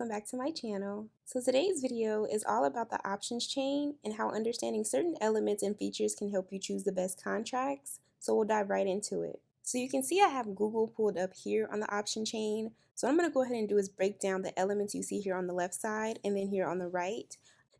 welcome back to my channel. So today's video is all about the options chain and how understanding certain elements and features can help you choose the best contracts. So we'll dive right into it. So you can see I have Google pulled up here on the option chain. So what I'm going to go ahead and do is break down the elements you see here on the left side and then here on the right.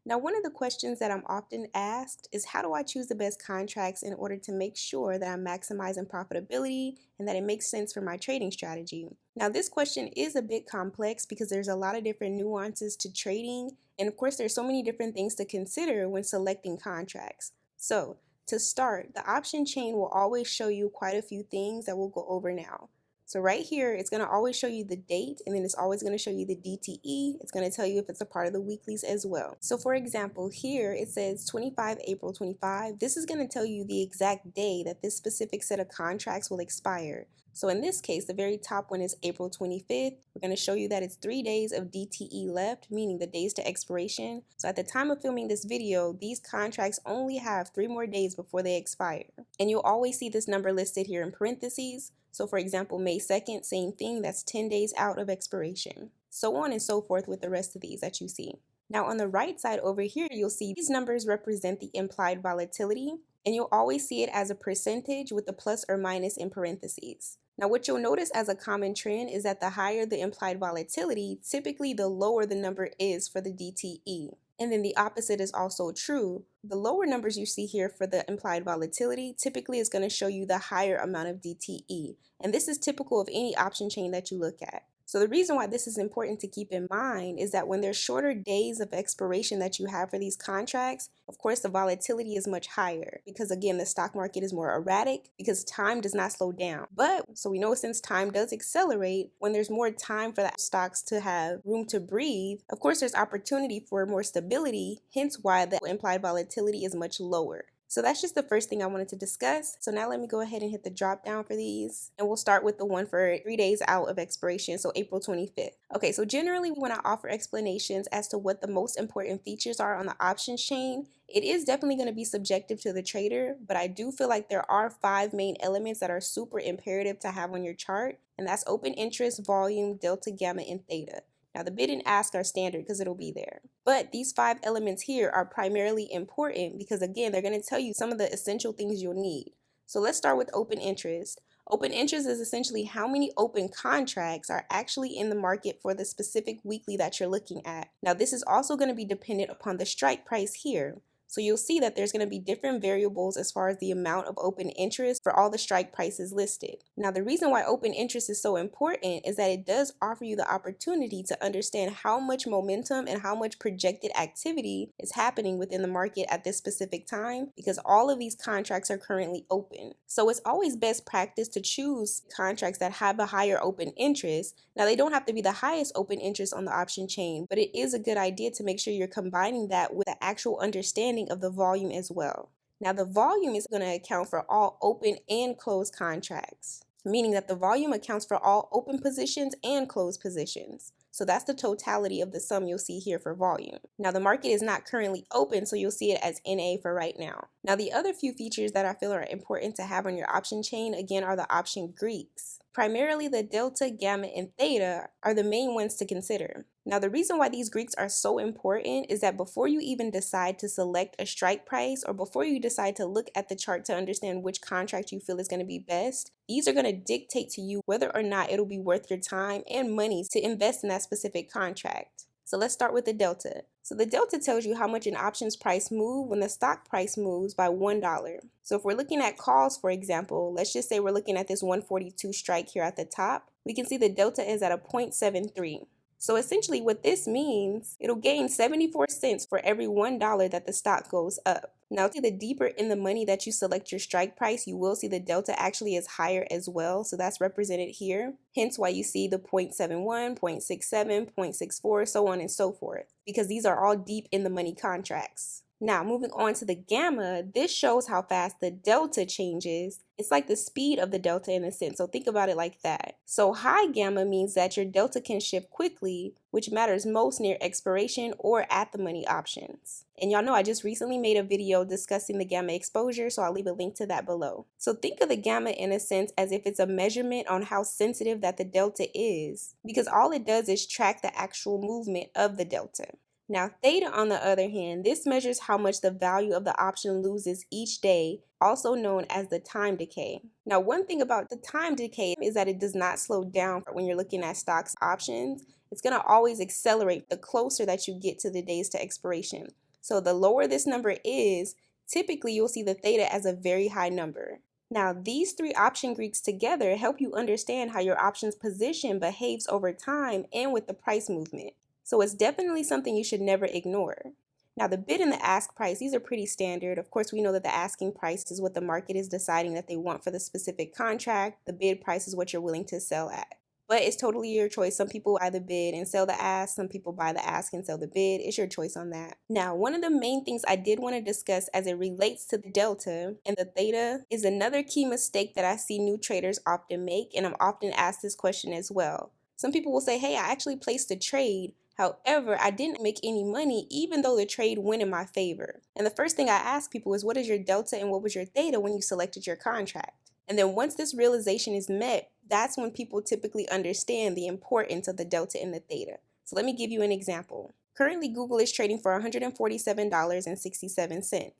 Now, one of the questions that I'm often asked is how do I choose the best contracts in order to make sure that I'm maximizing profitability and that it makes sense for my trading strategy? Now, this question is a bit complex because there's a lot of different nuances to trading, and of course, there's so many different things to consider when selecting contracts. So, to start, the option chain will always show you quite a few things that we'll go over now. So right here, it's going to always show you the date, and then it's always going to show you the DTE. It's going to tell you if it's a part of the weeklies as well. So for example, here it says 25 April 25. This is going to tell you the exact day that this specific set of contracts will expire. So in this case, the very top one is April 25th. We're going to show you that it's 3 days of DTE left, meaning the days to expiration. So at the time of filming this video, these contracts only have 3 more days before they expire. And you'll always see this number listed here in parentheses. So for example, May 2nd, same thing, that's 10 days out of expiration. So on and so forth with the rest of these that you see. Now on the right side over here, you'll see these numbers represent the implied volatility, and you'll always see it as a percentage with the plus or minus in parentheses. Now what you'll notice as a common trend is that the higher the implied volatility, typically the lower the number is for the DTE. And then the opposite is also true. The lower numbers you see here for the implied volatility typically is going to show you the higher amount of DTE. And this is typical of any option chain that you look at. So the reason why this is important to keep in mind is that when there's shorter days of expiration that you have for these contracts, of course the volatility is much higher because again the stock market is more erratic because time does not slow down. But so we know since time does accelerate, when there's more time for the stocks to have room to breathe, of course there's opportunity for more stability, hence why the implied volatility is much lower. So that's just the first thing I wanted to discuss. So now let me go ahead and hit the drop down for these. And we'll start with the one for 3 days out of expiration, so April 25th. Okay, so generally when I offer explanations as to what the most important features are on the options chain, it is definitely going to be subjective to the trader, but I do feel like there are 5 main elements that are super imperative to have on your chart, and that's open interest, volume, delta, gamma, and theta. Now the bid and ask are standard because it'll be there. But these 5 elements here are primarily important because again, they're going to tell you some of the essential things you'll need. So let's start with open interest. Open interest is essentially how many open contracts are actually in the market for the specific weekly that you're looking at. Now this is also going to be dependent upon the strike price here. So you'll see that there's going to be different variables as far as the amount of open interest for all the strike prices listed. Now the reason why open interest is so important is that it does offer you the opportunity to understand how much momentum and how much projected activity is happening within the market at this specific time because all of these contracts are currently open. So it's always best practice to choose contracts that have a higher open interest. Now they don't have to be the highest open interest on the option chain, but it is a good idea to make sure you're combining that with the actual understanding of the volume as well. Now the volume is going to account for all open and closed contracts, meaning that the volume accounts for all open positions and closed positions. So that's the totality of the sum you'll see here for volume. Now the market is not currently open, so you'll see it as NA for right now. Now the other few features that I feel are important to have on your option chain again are the option Greeks. Primarily the delta, gamma, and theta are the main ones to consider. Now the reason why these Greeks are so important is that before you even decide to select a strike price or before you decide to look at the chart to understand which contract you feel is going to be best, these are going to dictate to you whether or not it'll be worth your time and money to invest in that specific contract. So let's start with the delta. So the delta tells you how much an options price moves when the stock price moves by $1. So if we're looking at calls, for example, let's just say we're looking at this 142 strike here at the top, we can see the delta is at a 0.73. So essentially what this means, it'll gain 74 cents for every $1 that the stock goes up. Now, the deeper in the money that you select your strike price, you will see the delta actually is higher as well. So that's represented here. Hence why you see the 0.71, 0.67, 0.64, so on and so forth, because these are all deep in the money contracts. Now, moving on to the gamma, this shows how fast the delta changes. It's like the speed of the delta in a sense, so think about it like that. So high gamma means that your delta can shift quickly, which matters most near expiration or at the money options. And y'all know I just recently made a video discussing the gamma exposure, so I'll leave a link to that below. So think of the gamma in a sense as if it's a measurement on how sensitive that the delta is, because all it does is track the actual movement of the delta. Now, theta, on the other hand, this measures how much the value of the option loses each day, also known as the time decay. Now, one thing about the time decay is that it does not slow down when you're looking at stocks options. It's going to always accelerate the closer that you get to the days to expiration. So the lower this number is, typically you'll see the theta as a very high number. Now, these three option Greeks together help you understand how your option's position behaves over time and with the price movement. So it's definitely something you should never ignore. Now, the bid and the ask price, these are pretty standard. Of course, we know that the asking price is what the market is deciding that they want for the specific contract. The bid price is what you're willing to sell at. But it's totally your choice. Some people either bid and sell the ask. Some people buy the ask and sell the bid. It's your choice on that. Now, one of the main things I did want to discuss as it relates to the delta and the theta is another key mistake that I see new traders often make, and I'm often asked this question as well. Some people will say, hey, I actually placed a trade. However, I didn't make any money even though the trade went in my favor. And the first thing I ask people is, what is your delta and what was your theta when you selected your contract? And then once this realization is met, that's when people typically understand the importance of the delta and the theta. So let me give you an example. Currently, Google is trading for $147.67. So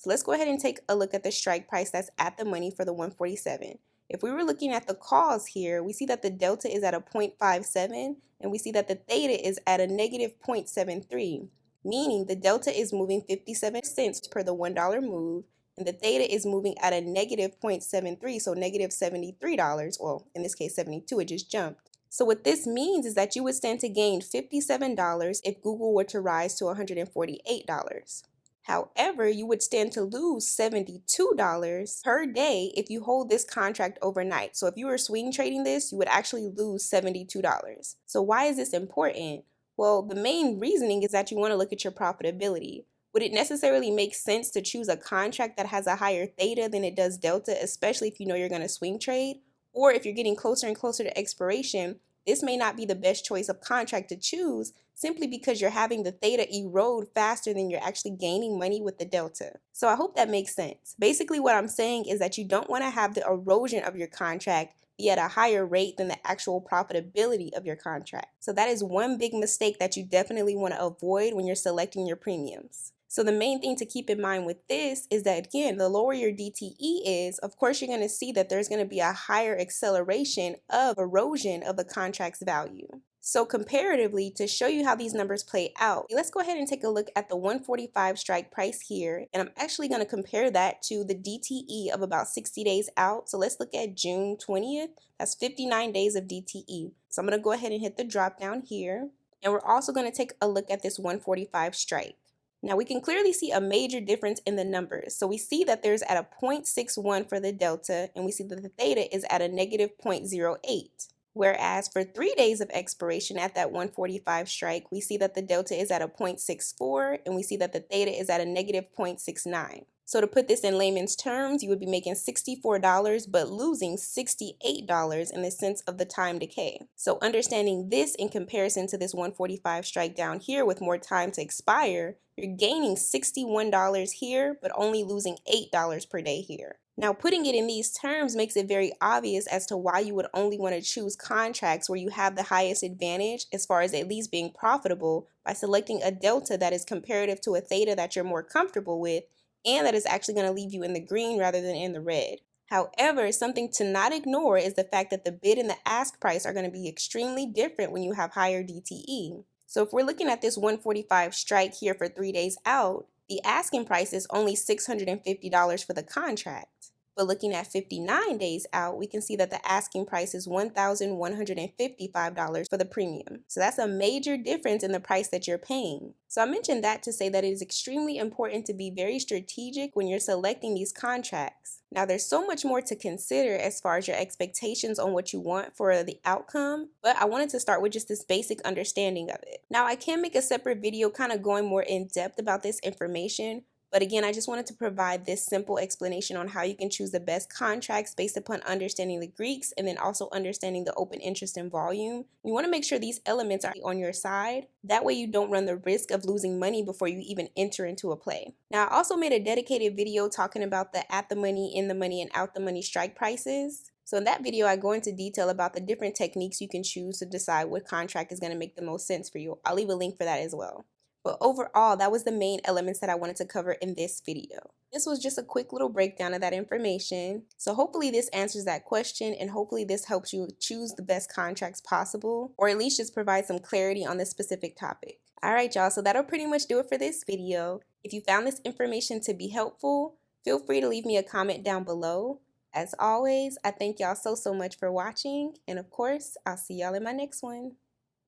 let's go ahead and take a look at the strike price that's at the money for the 147. If we were looking at the calls here, we see that the delta is at a 0.57 and we see that the theta is at a negative 0.73, meaning the delta is moving 57 cents per the $1 move and the theta is moving at a negative 0.73, so negative $73, well, in this case 72, it just jumped. So what this means is that you would stand to gain $57 if Google were to rise to $148. However, you would stand to lose $72 per day if you hold this contract overnight. So if you were swing trading this, you would actually lose $72. So why is this important? Well, the main reasoning is that you want to look at your profitability. Would it necessarily make sense to choose a contract that has a higher theta than it does delta, especially if you know you're going to swing trade? Or if you're getting closer and closer to expiration, this may not be the best choice of contract to choose simply because you're having the theta erode faster than you're actually gaining money with the delta. So I hope that makes sense. Basically what I'm saying is that you don't want to have the erosion of your contract be at a higher rate than the actual profitability of your contract. So that is one big mistake that you definitely want to avoid when you're selecting your premiums. So the main thing to keep in mind with this is that, again, the lower your DTE is, of course, you're going to see that there's going to be a higher acceleration of erosion of the contract's value. So comparatively, to show you how these numbers play out, let's go ahead and take a look at the 145 strike price here. And I'm actually going to compare that to the DTE of about 60 days out. So let's look at June 20th. That's 59 days of DTE. So I'm going to go ahead and hit the drop down here. And we're also going to take a look at this 145 strike. Now we can clearly see a major difference in the numbers. So we see that there's at a 0.61 for the delta, and we see that the theta is at a negative 0.08. Whereas for 3 days of expiration at that 145 strike, we see that the delta is at a 0.64, and we see that the theta is at a negative 0.69. So to put this in layman's terms, you would be making $64 but losing $68 in the sense of the time decay. So understanding this in comparison to this 145 strike down here with more time to expire, you're gaining $61 here but only losing $8 per day here. Now, putting it in these terms makes it very obvious as to why you would only want to choose contracts where you have the highest advantage as far as at least being profitable by selecting a delta that is comparative to a theta that you're more comfortable with and that is actually going to leave you in the green rather than in the red. However, something to not ignore is the fact that the bid and the ask price are going to be extremely different when you have higher DTE. So if we're looking at this 145 strike here for 3 days out, the asking price is only $650 for the contract. But looking at 59 days out, we can see that the asking price is $1,155 for the premium. So that's a major difference in the price that you're paying. So I mentioned that to say that it is extremely important to be very strategic when you're selecting these contracts. Now, there's so much more to consider as far as your expectations on what you want for the outcome, but I wanted to start with just this basic understanding of it. Now, I can make a separate video kind of going more in depth about this information, But again, I just wanted to provide this simple explanation on how you can choose the best contracts based upon understanding the Greeks and then also understanding the open interest and volume. You want to make sure these elements are on your side. That way you don't run the risk of losing money before you even enter into a play. Now, I also made a dedicated video talking about the at the money, in the money, and out the money strike prices. So in that video, I go into detail about the different techniques you can choose to decide what contract is going to make the most sense for you. I'll leave a link for that as well. But overall, that was the main elements that I wanted to cover in this video. This was just a quick little breakdown of that information. So hopefully this answers that question, and hopefully this helps you choose the best contracts possible, or at least just provide some clarity on this specific topic. Alright y'all, so that'll pretty much do it for this video. If you found this information to be helpful, feel free to leave me a comment down below. As always, I thank y'all so much for watching, and of course, I'll see y'all in my next one.